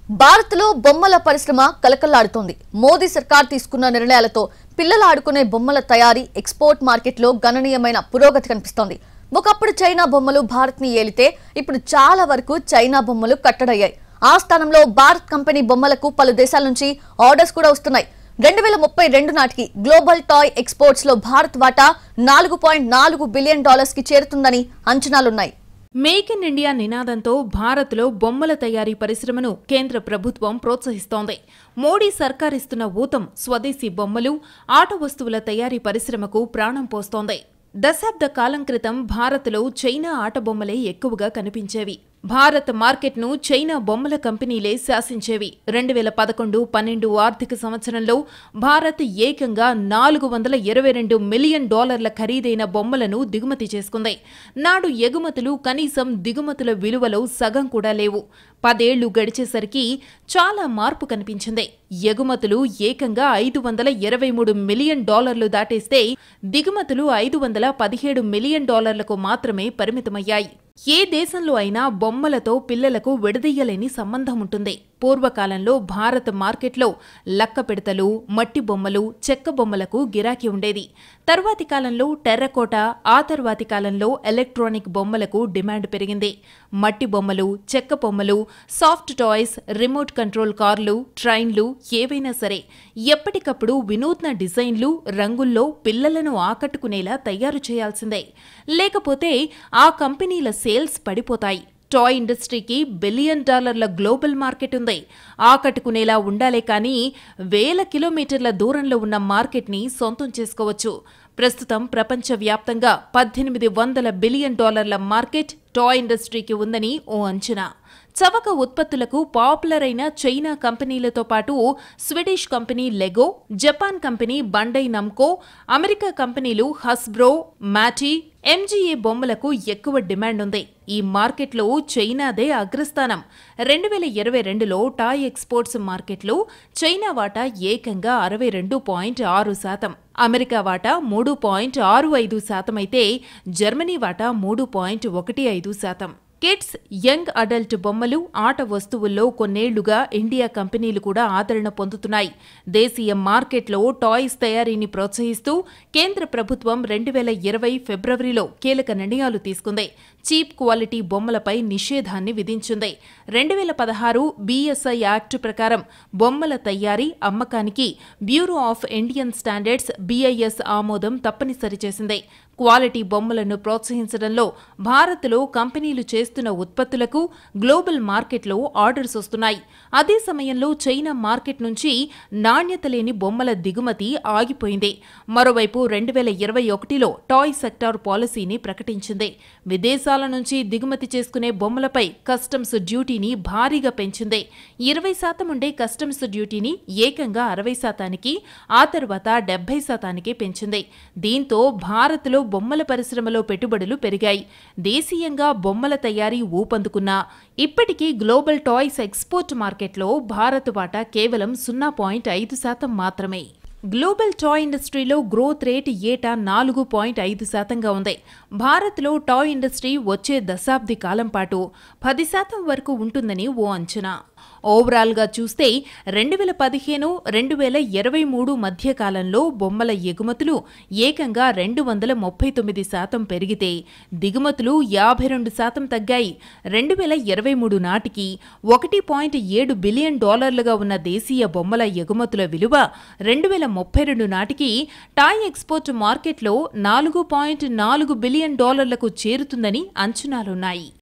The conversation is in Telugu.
భారత్లో బొమ్మల పరిశ్రమ కలకల్లాడుతోంది. మోదీ సర్కార్ తీసుకున్న నిర్ణయాలతో పిల్లలు ఆడుకునే బొమ్మల తయారీ ఎక్స్‌పోర్ట్ మార్కెట్లో గణనీయమైన పురోగతి కనిపిస్తోంది. ఒకప్పుడు చైనా బొమ్మలు భారత్ని ఏలితే ఇప్పుడు చాలా వరకు చైనా బొమ్మలు కట్టడయ్యాయి. ఆ స్థానంలో భారత్ కంపెనీ బొమ్మలకు పలు దేశాల నుంచి ఆర్డర్స్ కూడా వస్తున్నాయి. 2032 నాటికి గ్లోబల్ టాయ్ ఎక్స్‌పోర్ట్స్ లో భారత్ వాటా $4.4 బిలియన్ కి చేరుతుందని అంచనాలున్నాయి. మేక్ ఇన్ ఇండియా నినాదంతో భారత్లో బొమ్మల తయారీ పరిశ్రమను కేంద్ర ప్రభుత్వం ప్రోత్సహిస్తోంది. మోడీ సర్కారిస్తున్న ఊతం స్వదేశీ బొమ్మలు, ఆట వస్తువుల తయారీ పరిశ్రమకు ప్రాణం పోస్తోంది. దశాబ్ద కాలం క్రితం భారత్లో చైనా ఆట బొమ్మలే ఎక్కువగా కనిపించేవి. భారత్ మార్కెట్ను చైనా బొమ్మల కంపెనీలే శాసించేవి. 2011-12 ఆర్థిక సంవత్సరంలో భారత్ ఏకంగా $422 మిలియన్ ఖరీదైన బొమ్మలను దిగుమతి చేసుకుంది. నాడు ఎగుమతులు కనీసం దిగుమతుల విలువలో సగం కూడా లేవు. 10 ఏళ్లు గడిచేసరికి చాలా మార్పు కనిపించింది. ఎగుమతులు ఏకంగా $523 మిలియన్ దాటేస్తే దిగుమతులు $517 మిలియన్ మాత్రమే పరిమితమయ్యాయి. ఏ దేశంలో అయినా బొమ్మలతో పిల్లలకు విడదీయలేని సంబంధం ఉంటుంది. పూర్వకాలంలో భారత్ మార్కెట్లో లక్కపెడతలు, మట్టి బొమ్మలు, చెక్క బొమ్మలకు గిరాకీ ఉండేది. తర్వాతి కాలంలో టెర్రకోటా, ఆ తర్వాతి కాలంలో ఎలక్ట్రానిక్ బొమ్మలకు డిమాండ్ పెరిగింది. మట్టి బొమ్మలు, చెక్క బొమ్మలు, సాఫ్ట్ టాయ్స్, రిమోట్ కంట్రోల్ కార్లు, ట్రైన్లు ఏవైనా సరే ఎప్పటికప్పుడు వినూత్న డిజైన్లు, రంగుల్లో పిల్లలను ఆకట్టుకునేలా తయారు చేయాల్సిందే. లేకపోతే ఆ కంపెనీల సేల్స్ పడిపోతాయి. టాయ్ ఇండస్ట్రీకి $1 బిలియన్ గ్లోబల్ మార్కెట్ ఉంది. ఆకట్టుకునేలా ఉండాలే కానీ వేల కిలోమీటర్ల దూరంలో ఉన్న మార్కెట్ని సొంతం చేసుకోవచ్చు. ప్రస్తుతం ప్రపంచవ్యాప్తంగా $1800 బిలియన్ మార్కెట్ టాయ్ ఇండస్ట్రీకి ఉందని ఓ అంచనా. చవక ఉత్పత్తులకు పాపులర్ అయిన చైనా కంపెనీలతో పాటు Swedish company Lego, Japan company Bandai Namco, America కంపెనీలు హస్బ్రో, మాటీ, ఎంజీఏ బొమ్మలకు ఎక్కువ డిమాండ్ ఉంది. ఈ మార్కెట్లో చైనాదే అగ్రస్థానం. 2022లో టాయ్ ఎక్స్‌పోర్ట్స్ మార్కెట్లో చైనా వాటా ఏకంగా 62.6%, అమెరికా వాటా 3.65% అయితే జర్మనీ వాటా 3.15%. కిడ్స్, యంగ్ అడల్ట్ బొమ్మలు, ఆట వస్తువుల్లో కొన్నేళ్లుగా ఇండియా కంపెనీలు కూడా ఆదరణ పొందుతున్నాయి. దేశీయ మార్కెట్లో టాయ్స్ తయారీని ప్రోత్సహిస్తూ కేంద్ర ప్రభుత్వం 2020 ఫిబ్రవరిలో కీలక నిర్ణయాలు తీసుకుంది. చీప్ క్వాలిటీ బొమ్మలపై నిషేధాన్ని విధించింది. 2016 BSI యాక్ట్ ప్రకారం బొమ్మల తయారీ, అమ్మకానికి bureau of Indian standards BIS ఆమోదం తప్పనిసరి చేసింది. క్వాలిటీ బొమ్మలను ప్రోత్సహించడంలో భారత్లో కంపెనీలు చేస్తున్న ఉత్పత్తులకు గ్లోబల్ మార్కెట్లో ఆర్డర్స్ వస్తున్నాయి. అదే సమయంలో చైనా మార్కెట్ నుంచి నాణ్యత లేని బొమ్మల దిగుమతి ఆగిపోయింది. మరోవైపు 2021లో టాయ్ సెక్టార్ పాలసీని ప్రకటించింది. విదేశాల నుంచి దిగుమతి చేసుకునే బొమ్మలపై కస్టమ్స్ డ్యూటీని భారీగా పెంచింది. 20% ఉండే కస్టమ్స్ డ్యూటీని ఏకంగా 60%కి, ఆ తర్వాత 70%కి పెంచింది. దీంతో భారత్లో బొమ్మల పరిశ్రమలో పెట్టుబడులు పెరిగాయి. దేశీయంగా బొమ్మల తయారీ ఊపందుకున్నా ఇప్పటికీ గ్లోబల్ టాయ్స్ ఎక్స్‌పోర్ట్ మార్కెట్లో భారత్ వాటా కేవలం 0.5% మాత్రమే. గ్లోబల్ టాయ్ ఇండస్ట్రీలో గ్రోత్ రేట్ ఏటా 4.5%గా ఉంది. భారత్లో టాయ్ ఇండస్ట్రీ వచ్చే దశాబ్ది కాలం పాటు 10% వరకు ఉంటుందని ఓ అంచనా. ఓవరాల్గా చూస్తే 2015-2023 మధ్య కాలంలో బొమ్మల ఎగుమతులు ఏకంగా 239% పెరిగితే దిగుమతులు 52% తగ్గాయి. 2023 నాటికి $1.7 బిలియన్ ఉన్న దేశీయ బొమ్మల ఎగుమతుల విలువ 2032 నాటికి టాయ్ ఎక్స్‌పోర్ట్ మార్కెట్లో $4.4 బిలియన్ చేరుతుందని అంచనాలున్నాయి.